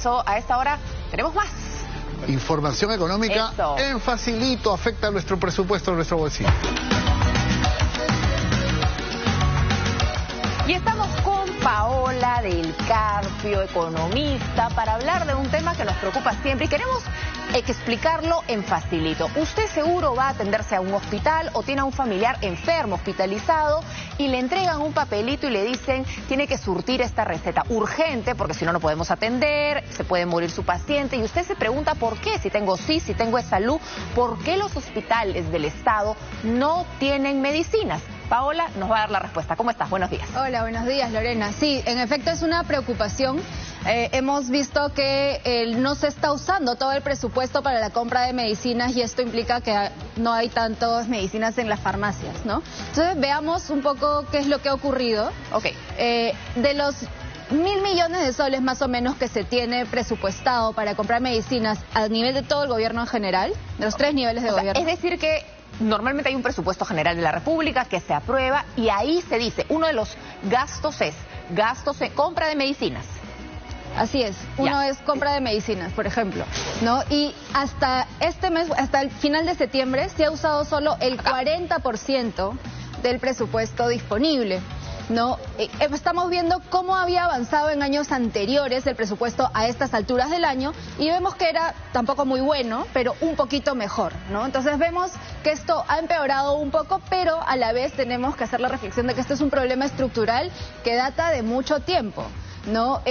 A esta hora tenemos más. Información económica en Facilito afecta a nuestro presupuesto, a nuestro bolsillo. Y estamos con Paola del Carpio, economista, para hablar de un tema que nos preocupa siempre y queremos explicarlo en Facilito. Usted seguro va a atenderse a un hospital o tiene a un familiar enfermo, hospitalizado, y le entregan un papelito y le dicen tiene que surtir esta receta urgente porque si no, no podemos atender, se puede morir su paciente. Y usted se pregunta por qué, si tengo si tengo salud, ¿por qué los hospitales del Estado no tienen medicinas? Paola nos va a dar la respuesta. ¿Cómo estás? Buenos días. Hola, buenos días, Lorena. Sí, en efecto es una preocupación. Hemos visto que no se está usando todo el presupuesto para la compra de medicinas y esto implica que no hay tantas medicinas en las farmacias, ¿no? Entonces veamos un poco qué es lo que ha ocurrido. Ok. De los 1.000 millones de soles más o menos que se tiene presupuestado para comprar medicinas a nivel de todo el gobierno en general, de los tres niveles de gobierno. Es decir que normalmente hay un presupuesto general de la República que se aprueba y ahí se dice, uno de los gastos es gastos en compra de medicinas. Así es, uno es compra de medicinas, por ejemplo, ¿no? Y hasta este mes, hasta el final de septiembre, se ha usado solo el 40% del presupuesto disponible, ¿no? Estamos viendo cómo había avanzado en años anteriores el presupuesto a estas alturas del año y vemos que era tampoco muy bueno, pero un poquito mejor, ¿no? Entonces vemos que esto ha empeorado un poco, pero a la vez tenemos que hacer la reflexión de que esto es un problema estructural que data de mucho tiempo, ¿no?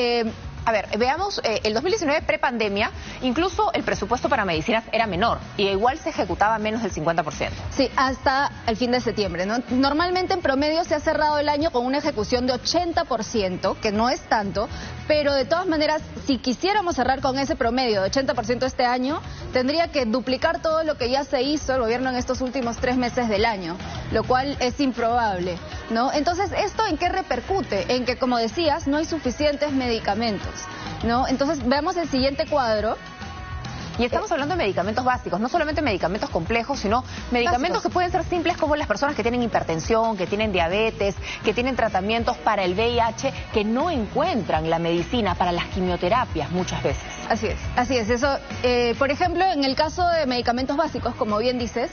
A ver, veamos, el 2019 prepandemia, incluso el presupuesto para medicinas era menor y igual se ejecutaba menos del 50%. Sí, hasta el fin de septiembre, ¿no? Normalmente en promedio se ha cerrado el año con una ejecución de 80%, que no es tanto, pero de todas maneras, si quisiéramos cerrar con ese promedio de 80% este año, tendría que duplicar todo lo que ya se hizo el gobierno en estos últimos 3 meses del año, lo cual es improbable, ¿no? Entonces, ¿esto en qué repercute? En que, como decías, no hay suficientes medicamentos, ¿no? Entonces, veamos el siguiente cuadro. Y estamos hablando de medicamentos básicos, no solamente medicamentos complejos, sino medicamentos que pueden ser simples como las personas que tienen hipertensión, que tienen diabetes, que tienen tratamientos para el VIH, que no encuentran la medicina para las quimioterapias muchas veces. Así es, así es. Eso, por ejemplo, en el caso de medicamentos básicos, como bien dices,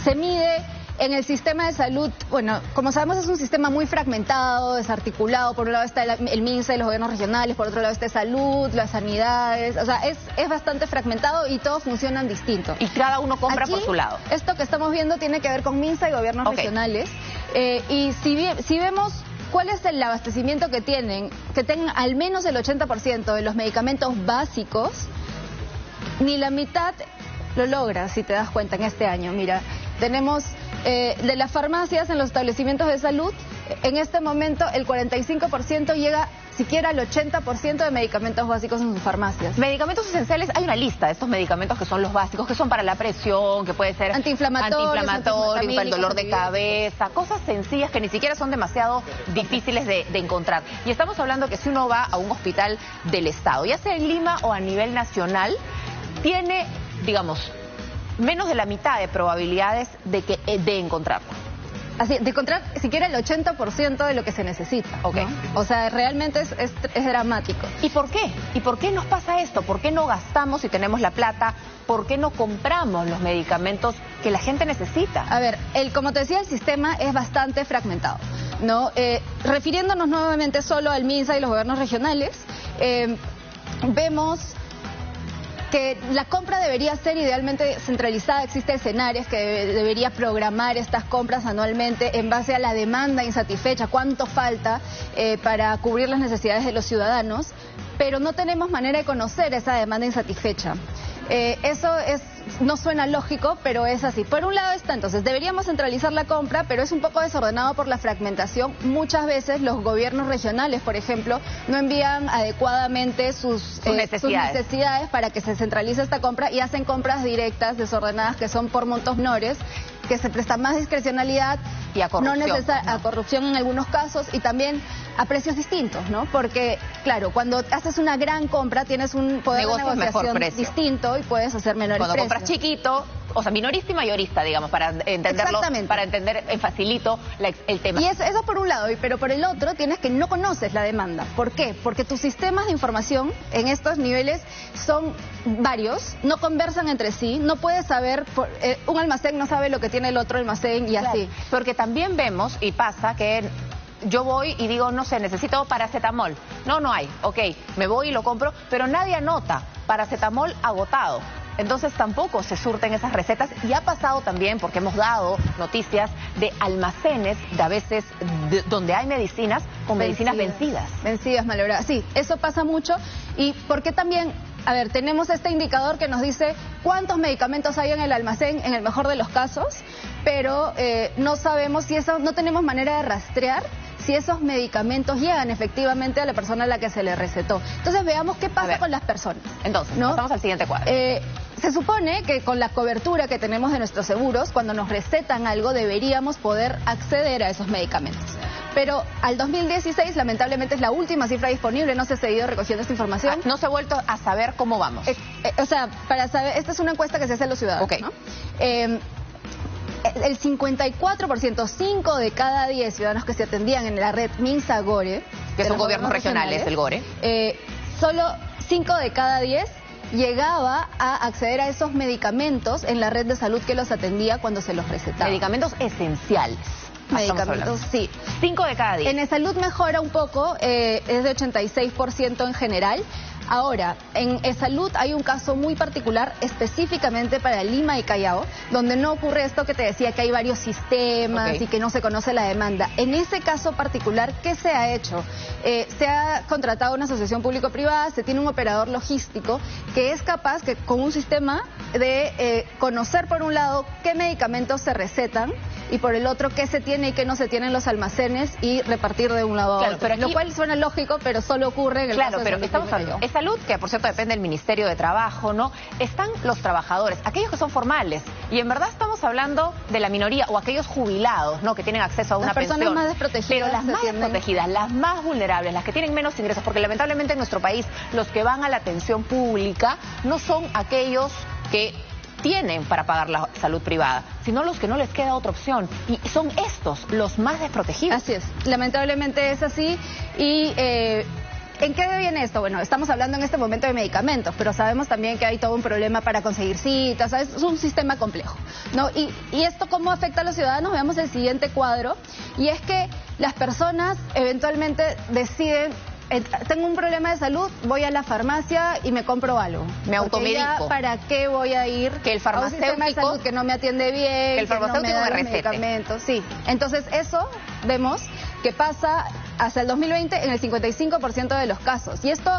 se mide en el sistema de salud. Bueno, como sabemos es un sistema muy fragmentado, desarticulado. Por un lado está el MINSA y los gobiernos regionales, por otro lado está salud, las sanidades. O sea, es bastante fragmentado y todos funcionan distintos. Y cada uno compra aquí, por su lado. Esto que estamos viendo tiene que ver con MINSA y gobiernos regionales. Y si vemos cuál es el abastecimiento que tengan al menos el 80% de los medicamentos básicos, ni la mitad lo logra, si te das cuenta, en este año. Mira, tenemos de las farmacias en los establecimientos de salud, en este momento el 45% llega siquiera al 80% de medicamentos básicos en sus farmacias. Medicamentos esenciales, hay una lista de estos medicamentos que son los básicos, que son para la presión, que puede ser antiinflamatorio, para el dolor de cabeza, cosas sencillas que ni siquiera son demasiado difíciles de encontrar. Y estamos hablando que si uno va a un hospital del Estado, ya sea en Lima o a nivel nacional, tiene, digamos, menos de la mitad de probabilidades de encontrarlo. Así, de encontrar siquiera el 80% de lo que se necesita. Ok. ¿No? O sea, realmente es dramático. ¿Y por qué? ¿Y por qué nos pasa esto? ¿Por qué no gastamos si tenemos la plata? ¿Por qué no compramos los medicamentos que la gente necesita? A ver, como te decía, el sistema es bastante fragmentado, ¿no? Refiriéndonos nuevamente solo al MINSA y los gobiernos regionales, vemos que la compra debería ser idealmente centralizada. Existe el Senares que debería programar estas compras anualmente en base a la demanda insatisfecha, cuánto falta para cubrir las necesidades de los ciudadanos, pero no tenemos manera de conocer esa demanda insatisfecha. Eso no suena lógico, pero es así. Por un lado está, entonces, deberíamos centralizar la compra, pero es un poco desordenado por la fragmentación. Muchas veces los gobiernos regionales, por ejemplo, no envían adecuadamente sus necesidades para que se centralice esta compra y hacen compras directas, desordenadas, que son por montos menores, que se presta más discrecionalidad y a corrupción, a corrupción en algunos casos y también a precios distintos, ¿no? Porque, claro, cuando haces una gran compra tienes un poder de negociación distinto y puedes hacer menores precios. Cuando compras chiquito, o sea, minorista y mayorista, digamos, para entenderlo, para entender facilito el tema. Y eso por un lado, pero por el otro tienes que no conoces la demanda. ¿Por qué? Porque tus sistemas de información en estos niveles son varios, no conversan entre sí, no puedes saber, un almacén no sabe lo que tiene el otro almacén y así. Porque también vemos y pasa que yo voy y digo, no sé, necesito paracetamol. No hay. Ok, me voy y lo compro, pero nadie anota paracetamol agotado. Entonces tampoco se surten esas recetas y ha pasado también, porque hemos dado noticias de almacenes de a veces donde hay medicinas con medicinas vencidas. Vencidas, malogradas. Sí, eso pasa mucho. Y porque también, a ver, tenemos este indicador que nos dice cuántos medicamentos hay en el almacén, en el mejor de los casos, pero no sabemos si eso, no tenemos manera de rastrear si esos medicamentos llegan efectivamente a la persona a la que se le recetó. Entonces veamos qué pasa con las personas. Entonces, pasamos al siguiente cuadro. Se supone que con la cobertura que tenemos de nuestros seguros, cuando nos recetan algo, deberíamos poder acceder a esos medicamentos. Pero al 2016, lamentablemente, es la última cifra disponible, no se ha seguido recogiendo esta información. No se ha vuelto a saber cómo vamos. O sea, para saber, esta es una encuesta que se hace a los ciudadanos, okay, ¿no? El 54%, 5 de cada 10 ciudadanos que se atendían en la red Minsa-Gore, que son gobiernos regionales, el Gore, solo 5 de cada 10 llegaba a acceder a esos medicamentos en la red de salud que los atendía cuando se los recetaba. Medicamentos esenciales. Medicamentos, sí. 5 de cada 10. En salud mejora un poco, es de 86% en general. Ahora, en salud hay un caso muy particular específicamente para Lima y Callao, donde no ocurre esto que te decía, que hay varios sistemas y que no se conoce la demanda. En ese caso particular, ¿qué se ha hecho? Se ha contratado una asociación público-privada, se tiene un operador logístico que es capaz, que con un sistema, de conocer por un lado qué medicamentos se recetan y por el otro qué se tiene y qué no se tiene en los almacenes y repartir de un lado a otro. Pero aquí, lo cual suena lógico, pero solo ocurre en el caso de pero estamos hablando de salud, que por cierto depende del Ministerio de Trabajo, ¿no? Están los trabajadores, aquellos que son formales, y en verdad estamos hablando de la minoría o aquellos jubilados, ¿no? Que tienen acceso a una pensión. Las personas más desprotegidas. Pero las más desprotegidas, las más vulnerables, las que tienen menos ingresos, porque lamentablemente en nuestro país los que van a la atención pública no son aquellos que tienen para pagar la salud privada, sino los que no les queda otra opción. Y son estos los más desprotegidos. Así es, lamentablemente es así. Y ¿en qué viene esto? Bueno, estamos hablando en este momento de medicamentos, pero sabemos también que hay todo un problema para conseguir citas, ¿sabes? Es un sistema complejo, ¿no? Y esto cómo afecta a los ciudadanos, veamos el siguiente cuadro, y es que las personas eventualmente deciden, tengo un problema de salud, voy a la farmacia y me compro algo. Me automedico. ¿Para qué voy a ir que el farmacéutico, a un sistema de salud que no me atiende bien, que el farmacéutico no me da me recete? Medicamentos? Sí, entonces eso vemos que pasa hasta el 2020 en el 55% de los casos. Y esto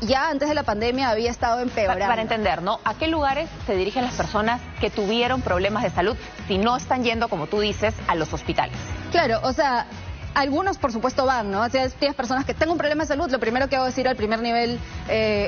ya antes de la pandemia había estado empeorando. Para entender, ¿no? ¿A qué lugares se dirigen las personas que tuvieron problemas de salud si no están yendo, como tú dices, a los hospitales? Claro, o sea, algunos, por supuesto, van, ¿no? O sea, tienes personas que tengo un problema de salud, lo primero que hago es ir al primer nivel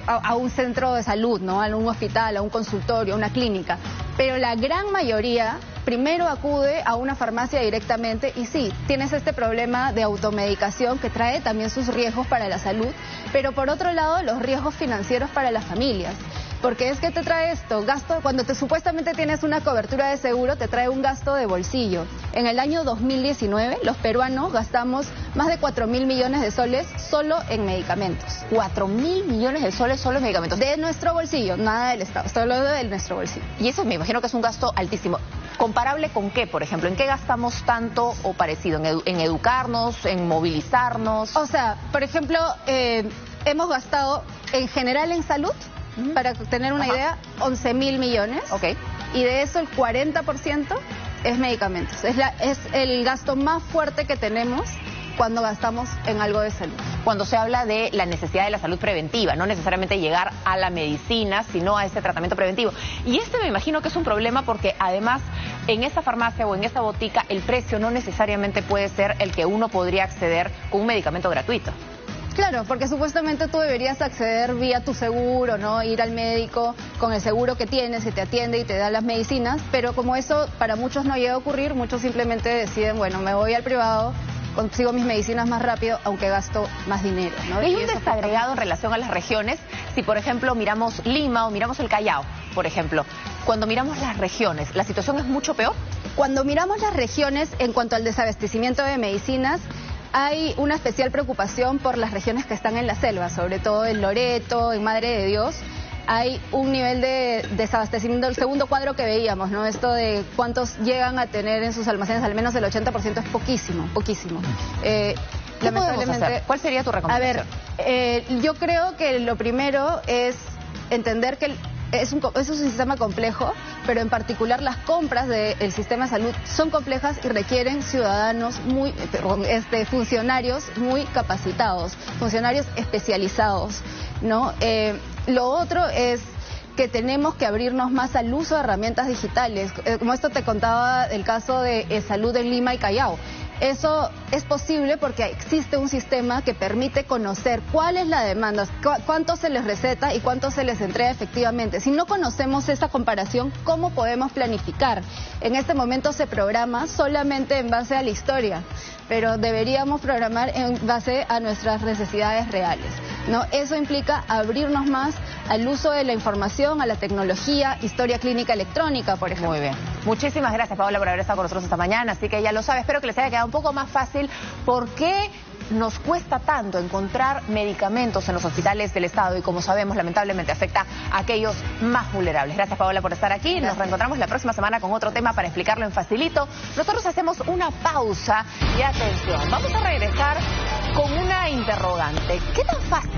a un centro de salud, ¿no? A un hospital, a un consultorio, a una clínica. Pero la gran mayoría primero acude a una farmacia directamente y sí, tienes este problema de automedicación que trae también sus riesgos para la salud, pero por otro lado los riesgos financieros para las familias. Porque es que te trae esto, gasto, cuando supuestamente tienes una cobertura de seguro, te trae un gasto de bolsillo. En el año 2019, los peruanos gastamos más de 4.000 millones de soles solo en medicamentos. 4.000 millones de soles solo en medicamentos. De nuestro bolsillo, nada del Estado, solo de nuestro bolsillo. Y eso me imagino que es un gasto altísimo. ¿Comparable con qué, por ejemplo? ¿En qué gastamos tanto o parecido? ¿En educarnos, en movilizarnos? O sea, por ejemplo, hemos gastado en general en salud, para tener una idea, 11.000 millones. Okay. Y de eso el 40% es medicamentos. Es el gasto más fuerte que tenemos cuando gastamos en algo de salud. Cuando se habla de la necesidad de la salud preventiva, no necesariamente llegar a la medicina, sino a ese tratamiento preventivo. Y me imagino que es un problema porque además en esa farmacia o en esa botica el precio no necesariamente puede ser el que uno podría acceder con un medicamento gratuito. Claro, porque supuestamente tú deberías acceder vía tu seguro, ¿no? Ir al médico con el seguro que tienes, que te atiende y te da las medicinas, pero como eso para muchos no llega a ocurrir, muchos simplemente deciden, bueno, me voy al privado consigo mis medicinas más rápido, aunque gasto más dinero, ¿no? ¿Hay un desagregado en relación a las regiones? Si, por ejemplo, miramos Lima o miramos el Callao, por ejemplo, cuando miramos las regiones, ¿la situación es mucho peor? Cuando miramos las regiones, en cuanto al desabastecimiento de medicinas, hay una especial preocupación por las regiones que están en la selva, sobre todo en Loreto, en Madre de Dios. Hay un nivel de desabastecimiento, el segundo cuadro que veíamos, ¿no? Esto de cuántos llegan a tener en sus almacenes, al menos el 80% es poquísimo, poquísimo. Lamentablemente, ¿cuál sería tu recomendación? A ver, yo creo que lo primero es entender que es un sistema complejo, pero en particular las compras del sistema de salud son complejas y requieren ciudadanos funcionarios muy capacitados, funcionarios especializados, ¿no? Lo otro es que tenemos que abrirnos más al uso de herramientas digitales. Como esto te contaba el caso de salud en Lima y Callao. Eso es posible porque existe un sistema que permite conocer cuál es la demanda, cuánto se les receta y cuánto se les entrega efectivamente. Si no conocemos esa comparación, ¿cómo podemos planificar? En este momento se programa solamente en base a la historia, pero deberíamos programar en base a nuestras necesidades reales, ¿no? Eso implica abrirnos más al uso de la información, a la tecnología, historia clínica electrónica, por ejemplo. Muy bien. Muchísimas gracias, Paola, por haber estado con nosotros esta mañana. Así que ya lo sabe, espero que les haya quedado un poco más fácil por qué nos cuesta tanto encontrar medicamentos en los hospitales del Estado y, como sabemos, lamentablemente afecta a aquellos más vulnerables. Gracias, Paola, por estar aquí. Nos reencontramos la próxima semana con otro tema para explicarlo en facilito. Nosotros hacemos una pausa y atención, vamos a regresar con una interrogante. ¿Qué tan fácil